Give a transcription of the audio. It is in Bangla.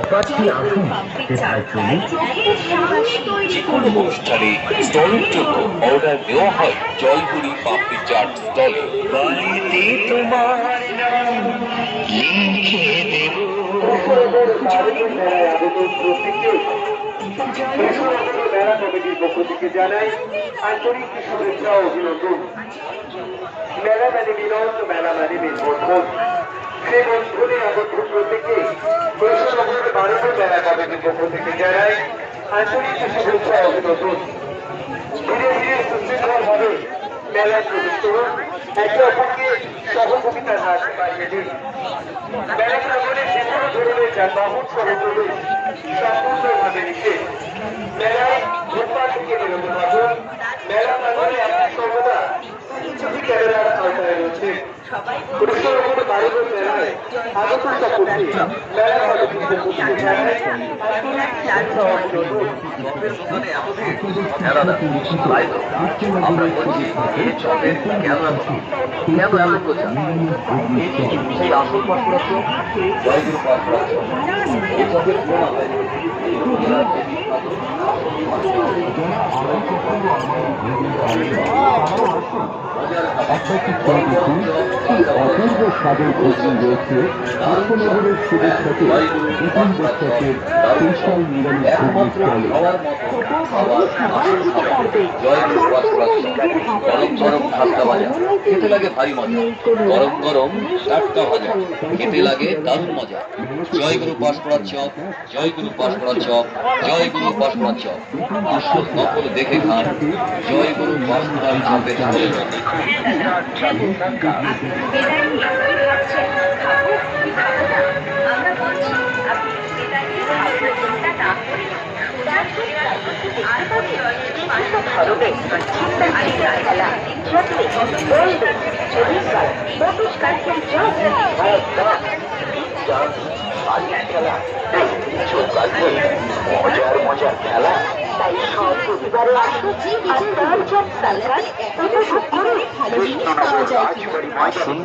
একবারটি আসুন সেটাই চলুন। যে কোনো অনুষ্ঠানে স্টলের জন্য অর্ডার দেওয়া হয় জয়পুরি পাপড়ি চাট স্টলে। বাড়িতে তোমার নাম লিখে দেব। মেলা কমিটির পক্ষ থেকে জানাই আন্তরিক শুভেচ্ছা ও অভিনন্দন। মেলা মানে মিলন, মেলা মানে মেলবন্ধন। সেই বন্ধনে আবদ্ধ প্রত্যেকে বৈষ্ণবের বাড়িতে মেলা কমিটির পক্ষ থেকে জানাই আন্তরিক শুভেচ্ছা ও অভিনন্দন। ধীরে ধীরে সুশৃঙ্খল ভাবে মেলায় প্রবেশ করুন, একে অপরকে সহযোগিতার হাত বাড়িয়ে দিন। মেলা প্রাঙ্গণে যে কোনো ধরনের যানবাহন সহযোগে সম্পূর্ণভাবে নিষেধ। মেলায় ধূমপান থেকে বিরত থাকুন। মেলা প্রাঙ্গণে আপনি সর্বদা সিসিটিভি ক্যামেরার আওতায় রয়েছে। পরিষ্কার বাড়িঘর মেলায় আগত করতে মেলা কমিটির পক্ষ থেকে জানাই আন্তরিক শুভেচ্ছা ও অভিনন্দন। আমরা বলছি এই চপের কেন এত প্রচার? সেই আসল পাঠপড়া চপ জয়গুরু পাঠপড়া চপ। এই চপের প্রমাণ অপূর্ব স্বাদের ভোজন রয়েছে আত্মনগরের শুভেচ্ছাকে প্রথম বছরের স্পেশাল নিরামিষ গরম গরম ঠান্ডা ভাজা খেতে লাগে ভারী মজা। গরম গরম টাটকা ভাজা খেতে লাগে দারুণ মজা। জয়গুরু পাঁশকুড়া চপ, জয়গুরু পাঁশকুড়া চপ, জয়গুরু পাঁশকুড়া চপ। আসল নকল দেখে খান জয়গুরু পাঁশকুড়া চপের মজার মজার খেলা, তাই সব পরিবারে আসুন আর তার জন্য কৃষ্ণনগর রাজবাড়ি ময়দানে।